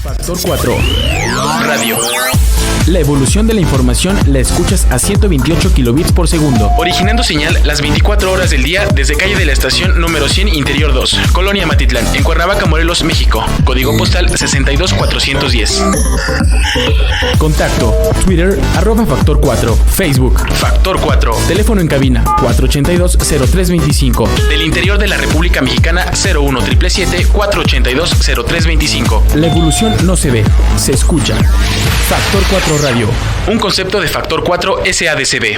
Factor 4 Radio. La evolución de la información la escuchas a 128 kilobits por segundo, originando señal las 24 horas del día desde calle de la estación número 100 Interior 2, Colonia Matitlán, en Cuernavaca, Morelos, México. Código postal 62410. Contacto: Twitter @Factor 4, Facebook Factor 4, teléfono en cabina 482-0325, del interior de la República Mexicana 01777-482-0325. La evolución no se ve, se escucha. Factor 4 Radio, un concepto de Factor 4 SADCB.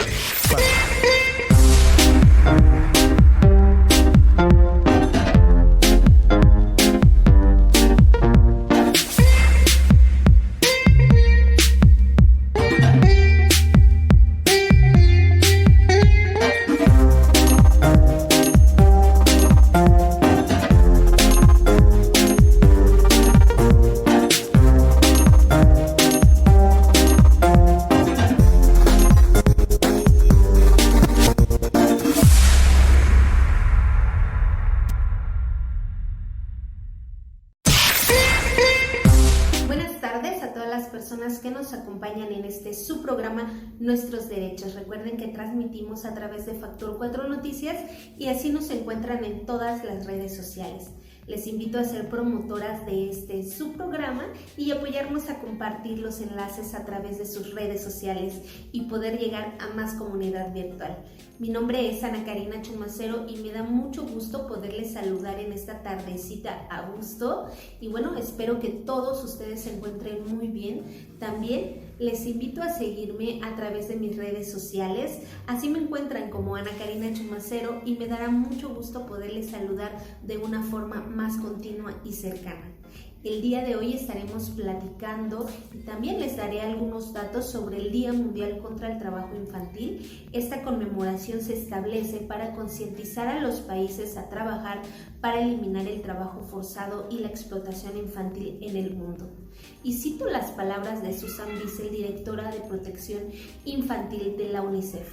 Que nos acompañan en su programa Nuestros Derechos. Recuerden que transmitimos a través de Factor 4 Noticias y así nos encuentran en todas las redes sociales. Les invito a ser promotoras de su programa y apoyarnos a compartir los enlaces a través de sus redes sociales y poder llegar a más comunidad virtual. Mi nombre es Ana Karina Chumacero y me da mucho gusto poderles saludar en esta tardecita a gusto. Y bueno, espero que todos ustedes se encuentren muy bien. También les invito a seguirme a través de mis redes sociales. Así me encuentran como Ana Karina Chumacero y me dará mucho gusto poderles saludar de una forma más continua y cercana. El día de hoy estaremos platicando y también les daré algunos datos sobre el Día Mundial contra el Trabajo Infantil. Esta conmemoración se establece para concientizar a los países a trabajar para eliminar el trabajo forzado y la explotación infantil en el mundo. Y cito las palabras de Susan Bissell, directora de Protección Infantil de la UNICEF.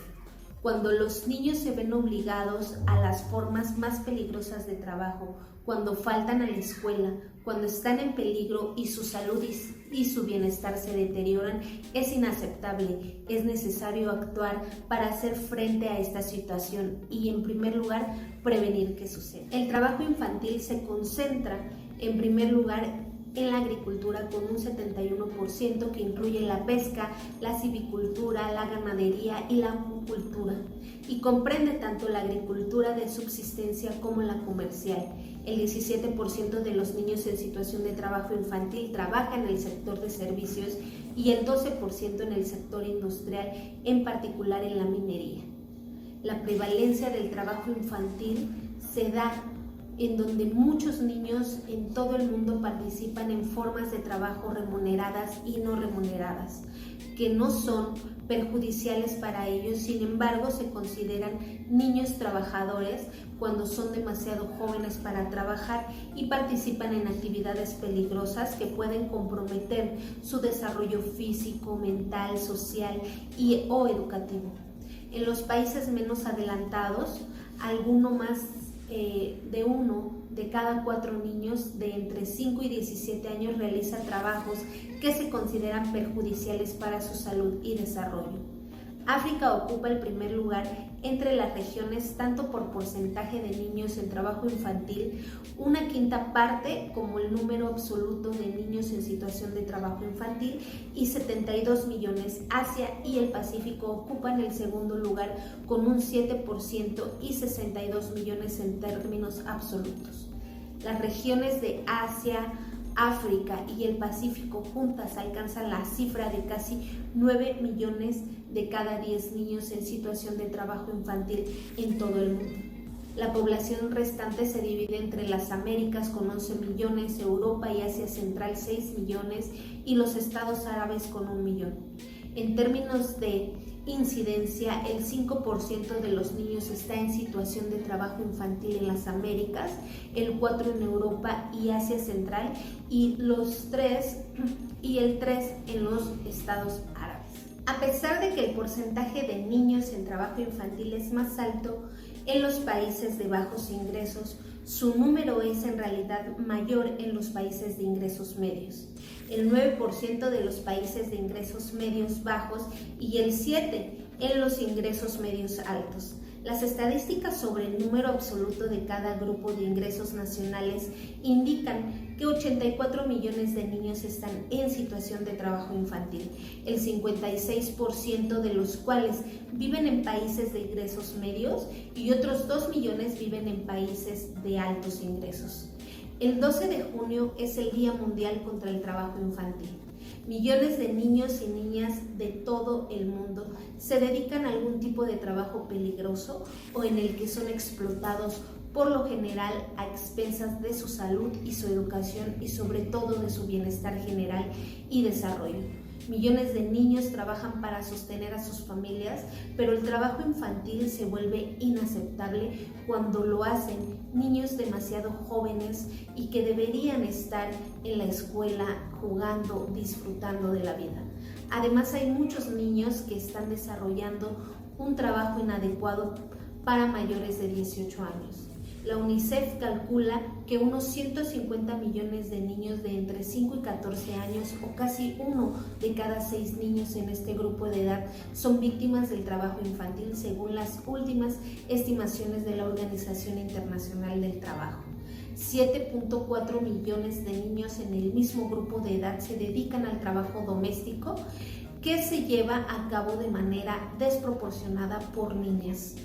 Cuando los niños se ven obligados a las formas más peligrosas de trabajo, cuando faltan a la escuela, cuando están en peligro y su salud y su bienestar se deterioran, es inaceptable. Es necesario actuar para hacer frente a esta situación y, en primer lugar, prevenir que suceda. El trabajo infantil se concentra, en primer lugar, en la agricultura con un 71% que incluye la pesca, la silvicultura, la ganadería y la acuicultura, y comprende tanto la agricultura de subsistencia como la comercial. El 17% de los niños en situación de trabajo infantil trabaja en el sector de servicios y el 12% en el sector industrial, en particular en la minería. La prevalencia del trabajo infantil se da en donde muchos niños en todo el mundo participan en formas de trabajo remuneradas y no remuneradas, que no son perjudiciales para ellos. Sin embargo, se consideran niños trabajadores cuando son demasiado jóvenes para trabajar y participan en actividades peligrosas que pueden comprometer su desarrollo físico, mental, social o educativo. En los países menos adelantados, de 1 de cada 4 niños de entre 5 y 17 años realiza trabajos que se consideran perjudiciales para su salud y desarrollo. África ocupa el primer lugar entre las regiones tanto por porcentaje de niños en trabajo infantil, una quinta parte como el número absoluto de niños en situación de trabajo infantil, y 72 millones. Asia y el Pacífico ocupan el segundo lugar con un 7% y 62 millones en términos absolutos. Las regiones de Asia, África y el Pacífico juntas alcanzan la cifra de casi 9 millones de cada 10 niños en situación de trabajo infantil en todo el mundo. La población restante se divide entre las Américas con 11 millones, Europa y Asia Central 6 millones y los Estados Árabes con 1 millón. En términos de incidencia, el 5% de los niños está en situación de trabajo infantil en las Américas, el 4% en Europa y Asia Central y el 3% en los Estados Árabes. A pesar de que el porcentaje de niños en trabajo infantil es más alto en los países de bajos ingresos, Su número es en realidad mayor en los países de ingresos medios, el 9% de los países de ingresos medios bajos y el 7% en los ingresos medios altos. Las estadísticas sobre el número absoluto de cada grupo de ingresos nacionales indican que 84 millones de niños están en situación de trabajo infantil, el 56% de los cuales viven en países de ingresos medios y otros 2 millones viven en países de altos ingresos. El 12 de junio es el Día Mundial contra el Trabajo Infantil. Millones de niños y niñas de todo el mundo se dedican a algún tipo de trabajo peligroso o en el que son explotados, por lo general a expensas de su salud y su educación y sobre todo de su bienestar general y desarrollo. Millones de niños trabajan para sostener a sus familias, pero el trabajo infantil se vuelve inaceptable cuando lo hacen niños demasiado jóvenes y que deberían estar en la escuela jugando, disfrutando de la vida. Además, hay muchos niños que están desarrollando un trabajo inadecuado para mayores de 18 años. La UNICEF calcula que unos 150 millones de niños de entre 5 y 14 años, o casi 1 de cada 6 niños en este grupo de edad, son víctimas del trabajo infantil según las últimas estimaciones de la Organización Internacional del Trabajo. 7.4 millones de niños en el mismo grupo de edad se dedican al trabajo doméstico que se lleva a cabo de manera desproporcionada por niñas.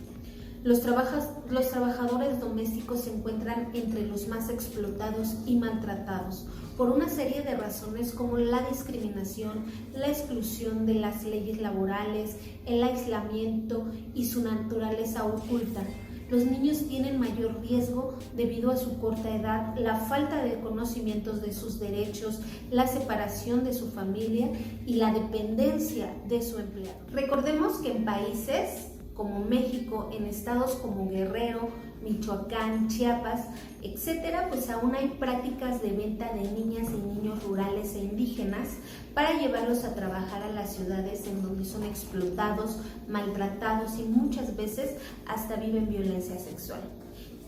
Los trabajadores domésticos se encuentran entre los más explotados y maltratados por una serie de razones como la discriminación, la exclusión de las leyes laborales, el aislamiento y su naturaleza oculta. Los niños tienen mayor riesgo debido a su corta edad, la falta de conocimientos de sus derechos, la separación de su familia y la dependencia de su empleador. Recordemos que en países como México, en estados como Guerrero, Michoacán, Chiapas, etcétera, pues aún hay prácticas de venta de niñas y niños rurales e indígenas para llevarlos a trabajar a las ciudades en donde son explotados, maltratados y muchas veces hasta viven violencia sexual.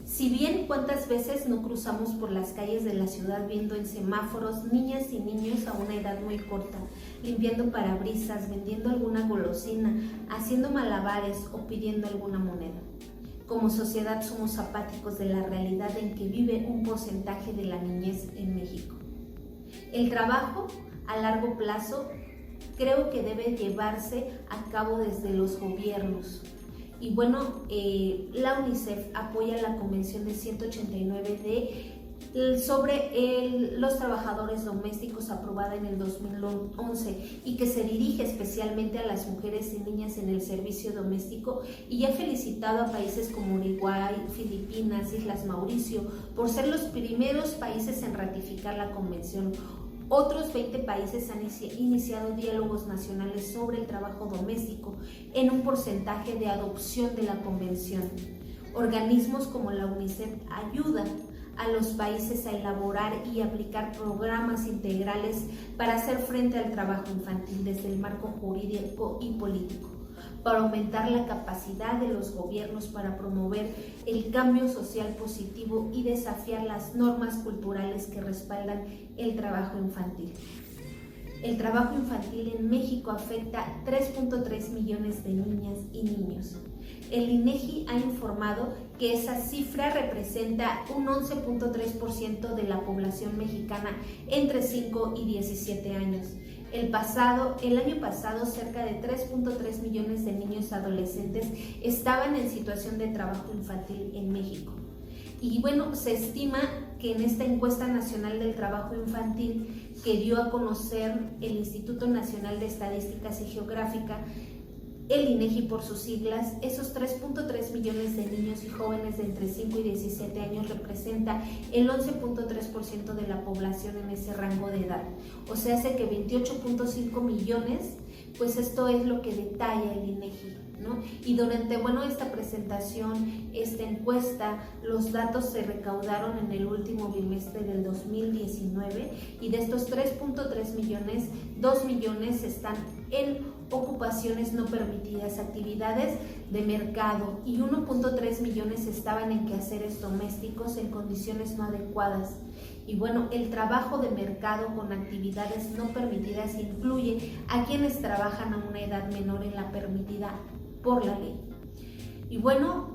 Si bien cuántas veces no cruzamos por las calles de la ciudad viendo en semáforos niñas y niños a una edad muy corta, limpiando parabrisas, vendiendo alguna golosina, haciendo malabares o pidiendo alguna moneda. Como sociedad somos apáticos de la realidad en que vive un porcentaje de la niñez en México. El trabajo a largo plazo creo que debe llevarse a cabo desde los gobiernos. Y bueno, la UNICEF apoya la Convención de 189 sobre los trabajadores domésticos aprobada en el 2011 y que se dirige especialmente a las mujeres y niñas en el servicio doméstico, y ha felicitado a países como Uruguay, Filipinas, Islas Mauricio por ser los primeros países en ratificar la convención. Otros 20 países han iniciado diálogos nacionales sobre el trabajo doméstico en un porcentaje de adopción de la convención. Organismos como la UNICEF ayudan a los países a elaborar y aplicar programas integrales para hacer frente al trabajo infantil desde el marco jurídico y político, para aumentar la capacidad de los gobiernos para promover el cambio social positivo y desafiar las normas culturales que respaldan el trabajo infantil. El trabajo infantil en México afecta a 3.3 millones de niñas y niños. El INEGI ha informado que esa cifra representa un 11.3% de la población mexicana entre 5 y 17 años. El año pasado, cerca de 3.3 millones de niños adolescentes estaban en situación de trabajo infantil en México. Y bueno, se estima que en esta encuesta nacional del trabajo infantil que dio a conocer el Instituto Nacional de Estadísticas y Geográfica, el INEGI por sus siglas, esos 3.3 millones de niños y jóvenes de entre 5 y 17 años representa el 11.3% de la población en ese rango de edad. O sea, hace que 28.5 millones, pues esto es lo que detalla el INEGI, ¿no? Y durante, esta presentación, esta encuesta, los datos se recaudaron en el último bimestre del 2019 y de estos 3.3 millones, 2 millones están en ocupaciones no permitidas, actividades de mercado, y 1.3 millones estaban en quehaceres domésticos en condiciones no adecuadas. Y bueno, el trabajo de mercado con actividades no permitidas incluye a quienes trabajan a una edad menor en la permitida por la ley. Y bueno,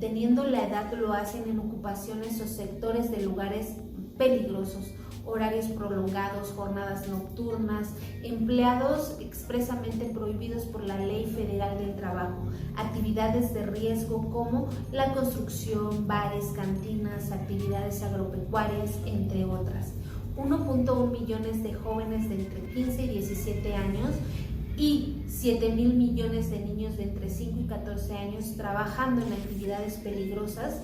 teniendo la edad lo hacen en ocupaciones o sectores de lugares peligrosos, horarios prolongados, jornadas nocturnas, empleados expresamente prohibidos por la Ley Federal del Trabajo, actividades de riesgo como la construcción, bares, cantinas, actividades agropecuarias, entre otras. 1.1 millones de jóvenes de entre 15 y 17 años y 7,000 millones de niños de entre 5 y 14 años trabajando en actividades peligrosas.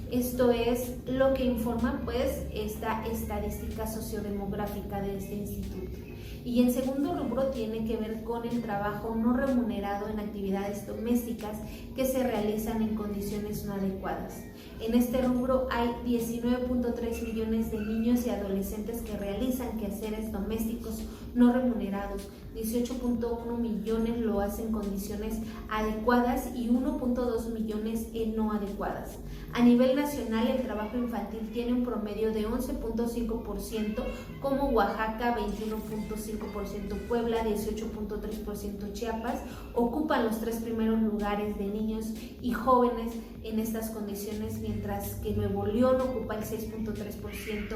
Esto es lo que informa pues esta estadística sociodemográfica de este instituto. Y en segundo rubro tiene que ver con el trabajo no remunerado en actividades domésticas que se realizan en condiciones no adecuadas. En este rubro hay 19.3 millones de niños y adolescentes que realizan quehaceres domésticos no remunerados, 18.1 millones lo hacen en condiciones adecuadas y 1.2 millones en no adecuadas. A nivel nacional, el trabajo infantil tiene un promedio de 11.5%, como Oaxaca, 21.5%, Puebla, 18.3%, Chiapas, ocupan los 3 primeros lugares de niños y jóvenes en estas condiciones, mientras que Nuevo León ocupa el 6.3%,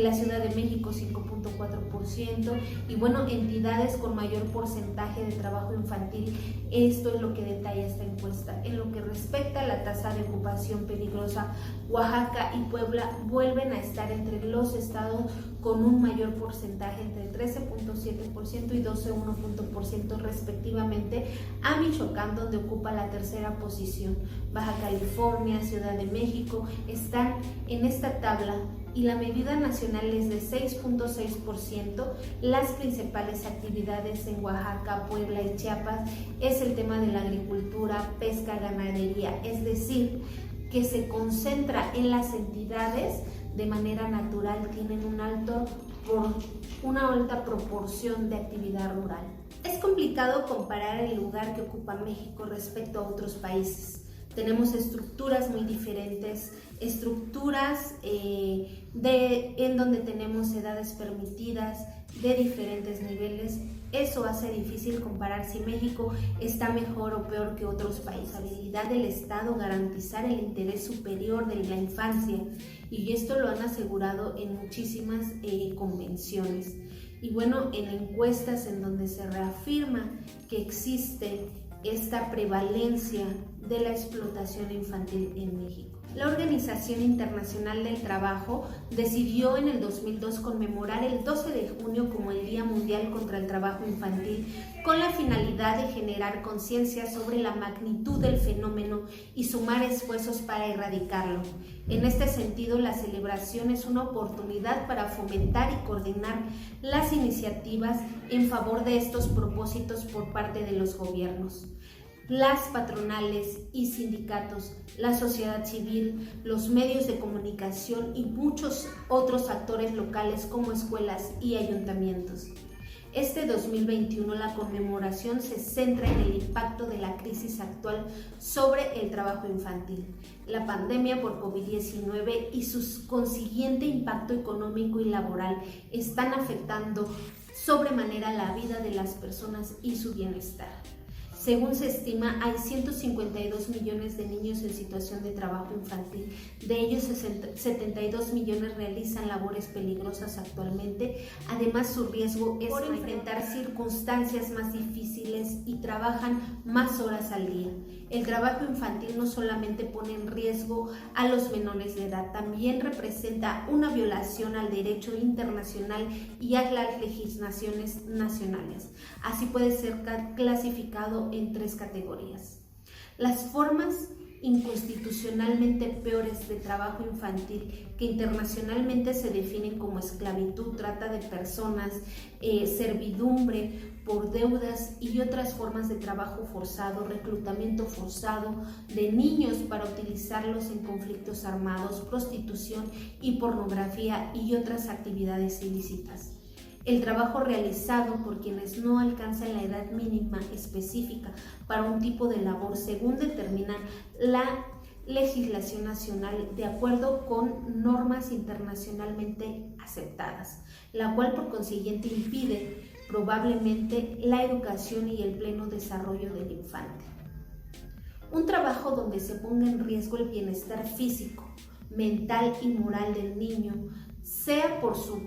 la Ciudad de México 5.4%, y bueno, entidades con mayor porcentaje de trabajo infantil. Esto es lo que detalla esta encuesta. En lo que respecta a la tasa de ocupación peligrosa, Oaxaca y Puebla vuelven a estar entre los estados con un mayor porcentaje, entre 13.7% y 12.1% respectivamente, a Michoacán, donde ocupa la tercera posición. Baja California, Ciudad de México están en esta tabla y la medida nacional es de 6.6%. Las principales actividades en Oaxaca, Puebla y Chiapas es el tema de la agricultura, pesca, ganadería, es decir, que se concentra en las entidades de manera natural, tienen una alta proporción de actividad rural. Es complicado comparar el lugar que ocupa México respecto a otros países. Tenemos estructuras muy diferentes, estructuras en donde tenemos edades permitidas de diferentes niveles. Eso hace difícil comparar si México está mejor o peor que otros países. Habilidad del Estado garantizar el interés superior de la infancia, y esto lo han asegurado en muchísimas convenciones. Y bueno, en encuestas en donde se reafirma que existe esta prevalencia de la explotación infantil en México. La Organización Internacional del Trabajo decidió en el 2002 conmemorar el 12 de junio como el Día Mundial contra el Trabajo Infantil, con la finalidad de generar conciencia sobre la magnitud del fenómeno y sumar esfuerzos para erradicarlo. En este sentido, la celebración es una oportunidad para fomentar y coordinar las iniciativas en favor de estos propósitos por parte de los gobiernos, las patronales y sindicatos, la sociedad civil, los medios de comunicación y muchos otros actores locales como escuelas y ayuntamientos. Este 2021 la conmemoración se centra en el impacto de la crisis actual sobre el trabajo infantil. La pandemia por COVID-19 y su consiguiente impacto económico y laboral están afectando sobremanera la vida de las personas y su bienestar. Según se estima, hay 152 millones de niños en situación de trabajo infantil. De ellos, 72 millones realizan labores peligrosas actualmente. Además, su riesgo es por enfrentar circunstancias más difíciles y trabajan más horas al día. El trabajo infantil no solamente pone en riesgo a los menores de edad, también representa una violación al derecho internacional y a las legislaciones nacionales. Así puede ser clasificado en 3 categorías. Las formas inconstitucionalmente peores de trabajo infantil, que internacionalmente se definen como esclavitud, trata de personas, servidumbre por deudas y otras formas de trabajo forzado, reclutamiento forzado de niños para utilizarlos en conflictos armados, prostitución y pornografía y otras actividades ilícitas. El trabajo realizado por quienes no alcanzan la edad mínima específica para un tipo de labor según determina la legislación nacional de acuerdo con normas internacionalmente aceptadas, la cual por consiguiente impide probablemente la educación y el pleno desarrollo del infante. Un trabajo donde se ponga en riesgo el bienestar físico, mental y moral del niño, sea por su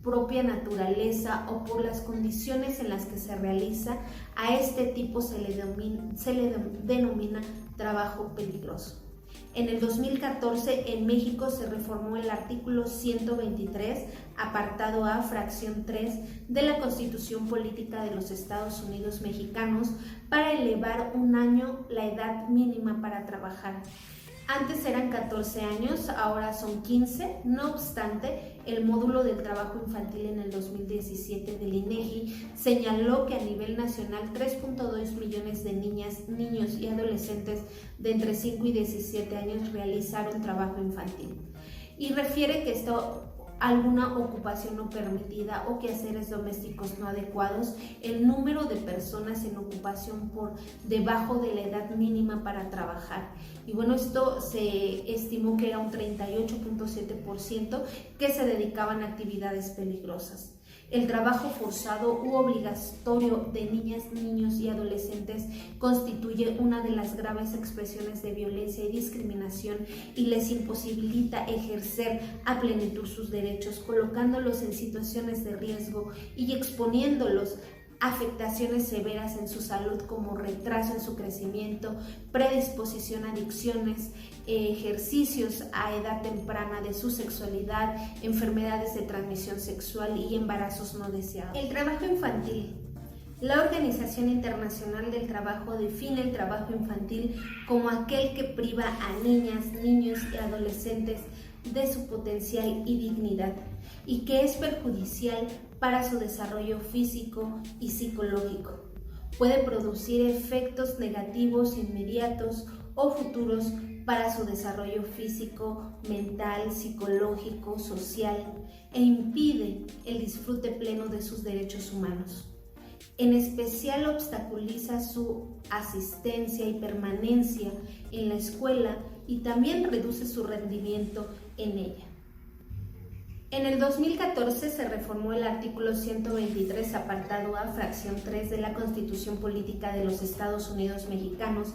propia naturaleza o por las condiciones en las que se realiza, a este tipo se le denomina trabajo peligroso. En el 2014 en México se reformó el artículo 123, apartado A, fracción 3 de la Constitución Política de los Estados Unidos Mexicanos para elevar un año la edad mínima para trabajar. Antes eran 14 años, ahora son 15. No obstante, el módulo del trabajo infantil en el 2017 del INEGI señaló que a nivel nacional 3.2 millones de niñas, niños y adolescentes de entre 5 y 17 años realizaron trabajo infantil. Y refiere que alguna ocupación no permitida o quehaceres domésticos no adecuados, el número de personas en ocupación por debajo de la edad mínima para trabajar. Y bueno, esto se estimó que era un 38.7% que se dedicaban a actividades peligrosas. El trabajo forzado u obligatorio de niñas, niños y adolescentes constituye una de las graves expresiones de violencia y discriminación y les imposibilita ejercer a plenitud sus derechos, colocándolos en situaciones de riesgo y exponiéndolos a afectaciones severas en su salud como retraso en su crecimiento, predisposición a adicciones, ejercicios a edad temprana de su sexualidad, enfermedades de transmisión sexual y embarazos no deseados. El trabajo infantil. La Organización Internacional del Trabajo define el trabajo infantil como aquel que priva a niñas, niños y adolescentes de su potencial y dignidad y que es perjudicial para su desarrollo físico y psicológico. Puede producir efectos negativos inmediatos o futuros para su desarrollo físico, mental, psicológico, social e impide el disfrute pleno de sus derechos humanos. En especial obstaculiza su asistencia y permanencia en la escuela y también reduce su rendimiento en ella. En el 2014 se reformó el artículo 123, apartado A, fracción 3 de la Constitución Política de los Estados Unidos Mexicanos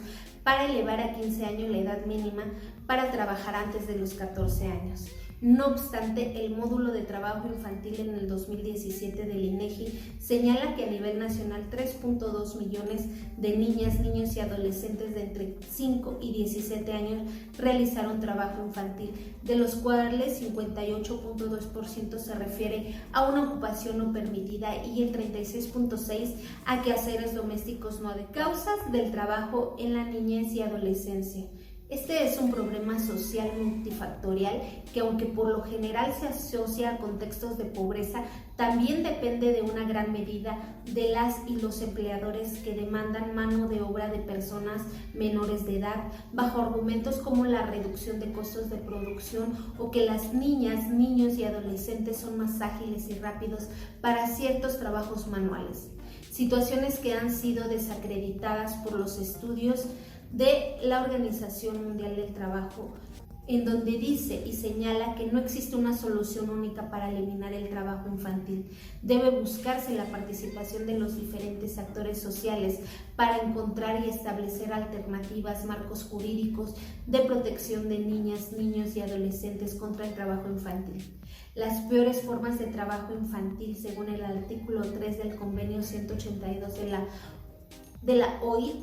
para elevar a 15 años la edad mínima para trabajar antes de los 14 años. No obstante, el módulo de trabajo infantil en el 2017 del INEGI señala que a nivel nacional 3.2 millones de niñas, niños y adolescentes de entre 5 y 17 años realizaron trabajo infantil, de los cuales 58.2% se refiere a una ocupación no permitida y el 36.6% a quehaceres domésticos no adecuados. Causas del trabajo en la niñez y adolescencia. Este es un problema social multifactorial que, aunque por lo general se asocia a contextos de pobreza, también depende de una gran medida de las y los empleadores que demandan mano de obra de personas menores de edad, bajo argumentos como la reducción de costos de producción o que las niñas, niños y adolescentes son más ágiles y rápidos para ciertos trabajos manuales. Situaciones que han sido desacreditadas por los estudios de la Organización Mundial del Trabajo, en donde dice y señala que no existe una solución única para eliminar el trabajo infantil. Debe buscarse la participación de los diferentes actores sociales para encontrar y establecer alternativas, marcos jurídicos de protección de niñas, niños y adolescentes contra el trabajo infantil. Las peores formas de trabajo infantil, según el artículo 3 del Convenio 182 de la OIT,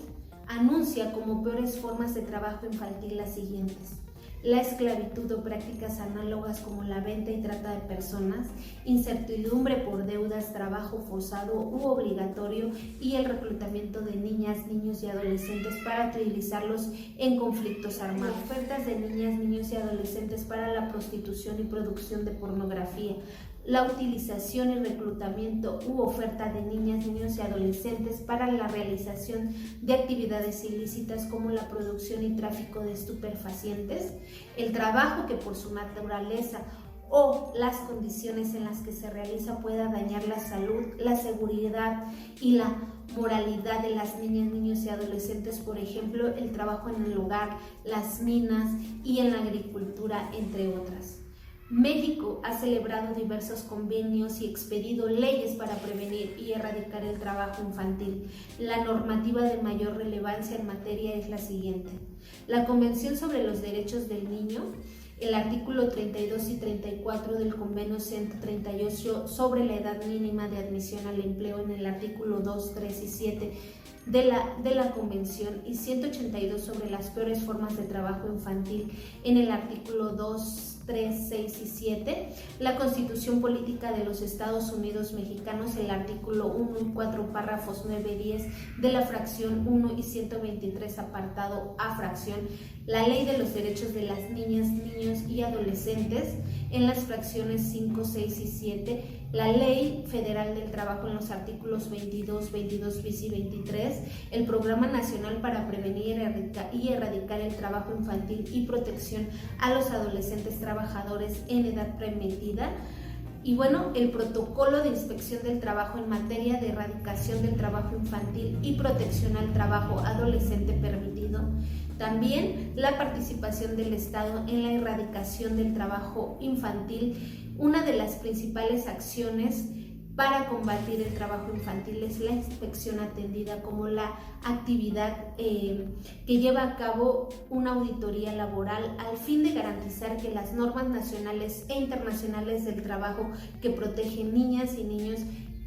anuncia como peores formas de trabajo infantil las siguientes: la esclavitud o prácticas análogas como la venta y trata de personas, incertidumbre por deudas, trabajo forzado u obligatorio y el reclutamiento de niñas, niños y adolescentes para utilizarlos en conflictos armados, ofertas de niñas, niños y adolescentes para la prostitución y producción de pornografía, la utilización y reclutamiento u oferta de niñas, niños y adolescentes para la realización de actividades ilícitas como la producción y tráfico de estupefacientes, el trabajo que por su naturaleza o las condiciones en las que se realiza pueda dañar la salud, la seguridad y la moralidad de las niñas, niños y adolescentes, por ejemplo, el trabajo en el hogar, las minas y en la agricultura, entre otras. México ha celebrado diversos convenios y expedido leyes para prevenir y erradicar el trabajo infantil. La normativa de mayor relevancia en materia es la siguiente: la Convención sobre los Derechos del Niño, el artículo 32 y 34 del Convenio 138 sobre la edad mínima de admisión al empleo en el artículo 2, 3 y 7 de la Convención, y 182 sobre las peores formas de trabajo infantil en el artículo 2, 3, 6 y 7, la Constitución Política de los Estados Unidos Mexicanos, el artículo 1 y 4, párrafos 9 y 10 de la fracción 1 y 123, apartado A, fracción, la Ley de los Derechos de las Niñas, Niños y Adolescentes, en las fracciones 5, 6 y 7, la Ley Federal del Trabajo en los artículos 22, 22 bis y 23, el Programa Nacional para Prevenir y Erradicar el Trabajo Infantil y Protección a los Adolescentes Trabajadores en Edad Permitida, y bueno, el Protocolo de Inspección del Trabajo en materia de erradicación del trabajo infantil y protección al trabajo adolescente permitido. También la participación del Estado en la erradicación del trabajo infantil. Una de las principales acciones para combatir el trabajo infantil es la inspección atendida como la actividad que lleva a cabo una auditoría laboral al fin de garantizar que las normas nacionales e internacionales del trabajo que protegen niñas y niños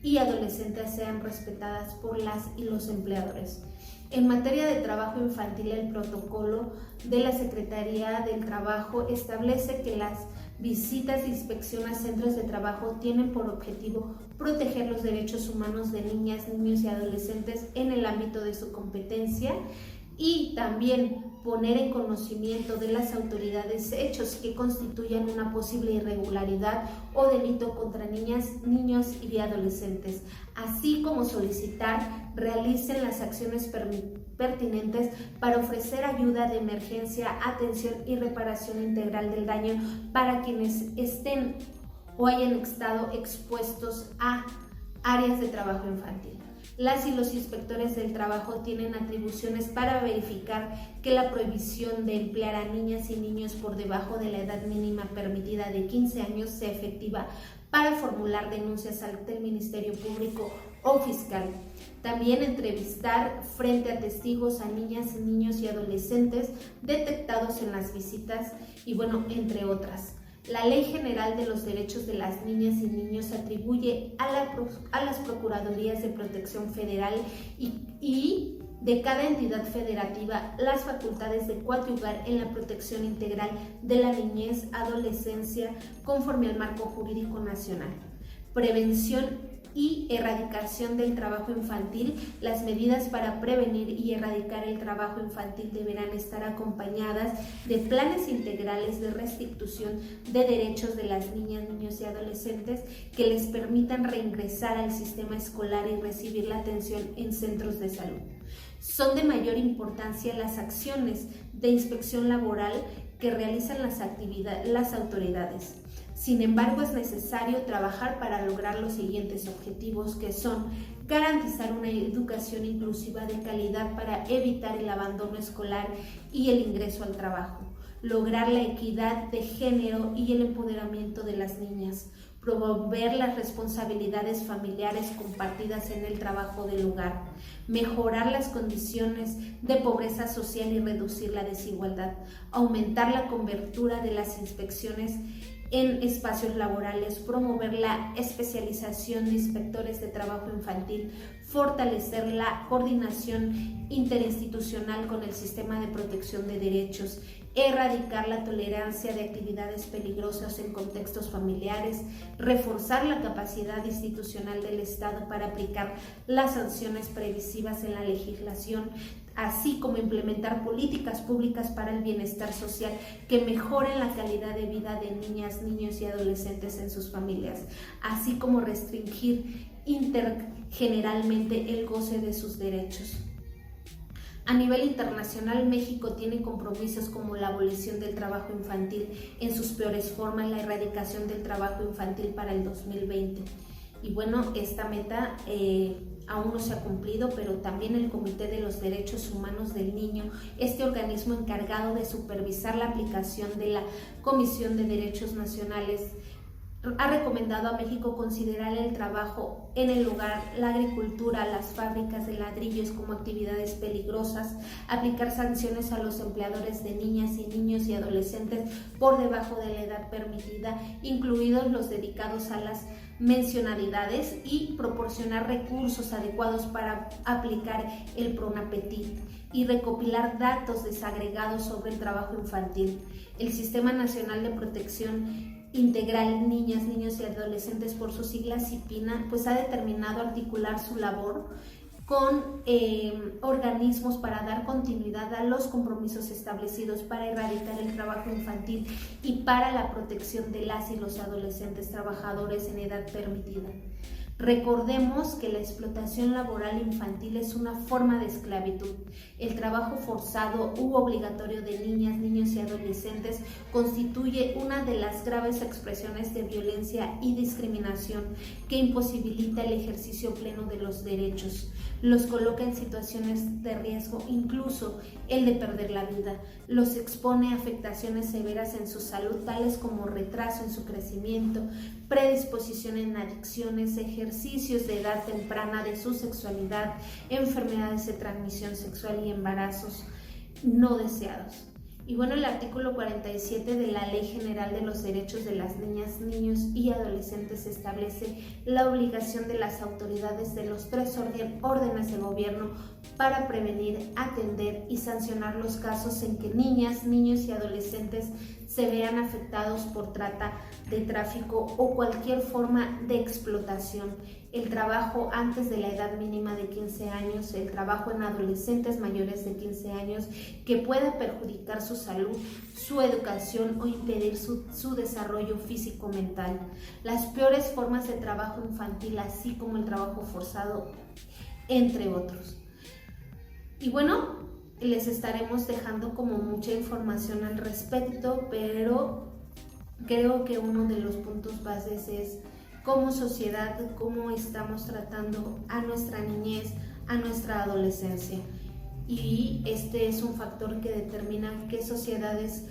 y adolescentes sean respetadas por las y los empleadores. En materia de trabajo infantil, el protocolo de la Secretaría del Trabajo establece que las visitas de inspección a centros de trabajo tienen por objetivo proteger los derechos humanos de niñas, niños y adolescentes en el ámbito de su competencia, y también poner en conocimiento de las autoridades hechos que constituyan una posible irregularidad o delito contra niñas, niños y adolescentes, así como solicitar realicen las acciones pertinentes para ofrecer ayuda de emergencia, atención y reparación integral del daño para quienes estén o hayan estado expuestos a áreas de trabajo infantil. Las y los inspectores del trabajo tienen atribuciones para verificar que la prohibición de emplear a niñas y niños por debajo de la edad mínima permitida de 15 años sea efectiva para formular denuncias ante el Ministerio Público o fiscal. También entrevistar frente a testigos a niñas, niños y adolescentes detectados en las visitas y bueno, entre otras. La Ley General de los Derechos de las Niñas y Niños atribuye a las Procuradurías de Protección Federal y de cada entidad federativa las facultades de coadyuvar en la protección integral de la niñez, adolescencia, conforme al marco jurídico nacional. Prevención y erradicación del trabajo infantil. Las medidas para prevenir y erradicar el trabajo infantil deberán estar acompañadas de planes integrales de restitución de derechos de las niñas, niños y adolescentes que les permitan reingresar al sistema escolar y recibir la atención en centros de salud. Son de mayor importancia las acciones de inspección laboral que realizan las autoridades. Sin embargo, es necesario trabajar para lograr los siguientes objetivos, que son garantizar una educación inclusiva de calidad para evitar el abandono escolar y el ingreso al trabajo, lograr la equidad de género y el empoderamiento de las niñas, promover las responsabilidades familiares compartidas en el trabajo del hogar, mejorar las condiciones de pobreza social y reducir la desigualdad, aumentar la cobertura de las inspecciones en espacios laborales, promover la especialización de inspectores de trabajo infantil, fortalecer la coordinación interinstitucional con el sistema de protección de derechos, erradicar la tolerancia de actividades peligrosas en contextos familiares, reforzar la capacidad institucional del Estado para aplicar las sanciones previsivas en la legislación, así como implementar políticas públicas para el bienestar social que mejoren la calidad de vida de niñas, niños y adolescentes en sus familias, así como restringir intergeneralmente el goce de sus derechos. A nivel internacional, México tiene compromisos como la abolición del trabajo infantil en sus peores formas, la erradicación del trabajo infantil para el 2020. Y bueno, esta meta aún no se ha cumplido, pero también el Comité de los Derechos Humanos del Niño, este organismo encargado de supervisar la aplicación de la Comisión de Derechos Nacionales, ha recomendado a México considerar el trabajo en el hogar, la agricultura, las fábricas de ladrillos como actividades peligrosas, aplicar sanciones a los empleadores de niñas y niños y adolescentes por debajo de la edad permitida, incluidos los dedicados a las mencionalidades, y proporcionar recursos adecuados para aplicar el Pronapetit y recopilar datos desagregados sobre el trabajo infantil. El Sistema Nacional de Protección Integral Niñas, Niños y Adolescentes, por sus siglas CIPINA, pues ha determinado articular su labor con organismos para dar continuidad a los compromisos establecidos para erradicar el trabajo infantil y para la protección de las y los adolescentes trabajadores en edad permitida. Recordemos que la explotación laboral infantil es una forma de esclavitud. El trabajo forzado u obligatorio de niñas, niños y adolescentes constituye una de las graves expresiones de violencia y discriminación que imposibilita el ejercicio pleno de los derechos. Los coloca en situaciones de riesgo, incluso el de perder la vida. Los expone a afectaciones severas en su salud, tales como retraso en su crecimiento, predisposición en adicciones, ejercicios de edad temprana de su sexualidad, enfermedades de transmisión sexual y embarazos no deseados. Y bueno, el artículo 47 de la Ley General de los Derechos de las Niñas, Niños y Adolescentes establece la obligación de las autoridades de los 3 órdenes de gobierno para prevenir, atender y sancionar los casos en que niñas, niños y adolescentes se vean afectados por trata de tráfico o cualquier forma de explotación, el trabajo antes de la edad mínima de 15 años, el trabajo en adolescentes mayores de 15 años que pueda perjudicar su salud, su educación o impedir su desarrollo físico-mental, las peores formas de trabajo infantil, así como el trabajo forzado, entre otros. Y bueno, les estaremos dejando como mucha información al respecto, pero creo que uno de los puntos bases es como sociedad, cómo estamos tratando a nuestra niñez, a nuestra adolescencia. Y este es un factor que determina qué sociedades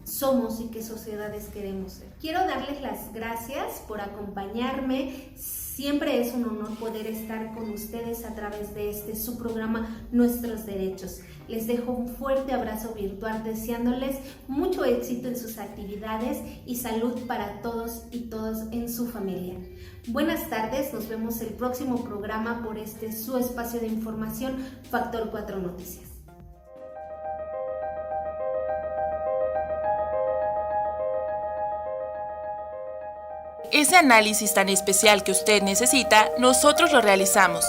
somos y qué sociedades queremos ser. Quiero darles las gracias por acompañarme. Siempre es un honor poder estar con ustedes a través de su programa Nuestros Derechos. Les dejo un fuerte abrazo virtual deseándoles mucho éxito en sus actividades y salud para todos y todas en su familia. Buenas tardes, nos vemos el próximo programa por su espacio de información Factor 4 Noticias. Ese análisis tan especial que usted necesita, nosotros lo realizamos.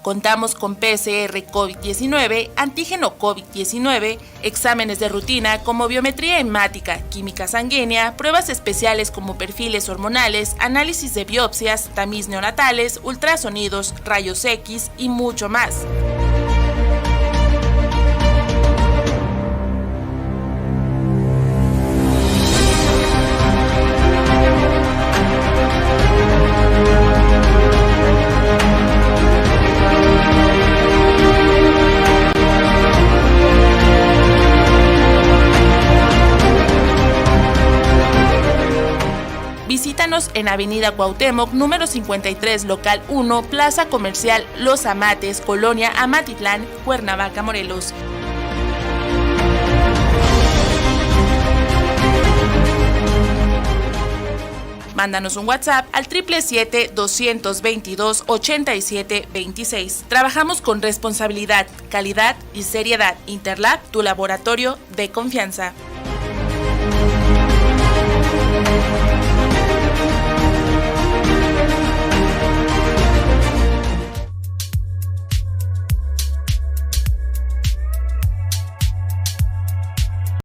Contamos con PCR COVID-19, antígeno COVID-19, exámenes de rutina como biometría hemática, química sanguínea, pruebas especiales como perfiles hormonales, análisis de biopsias, tamiz neonatales, ultrasonidos, rayos X y mucho más. Visítanos en Avenida Cuauhtémoc, número 53, local 1, Plaza Comercial Los Amates, Colonia Amatitlán, Cuernavaca, Morelos. Mándanos un WhatsApp al 777-222-8726. Trabajamos con responsabilidad, calidad y seriedad. Interlab, tu laboratorio de confianza.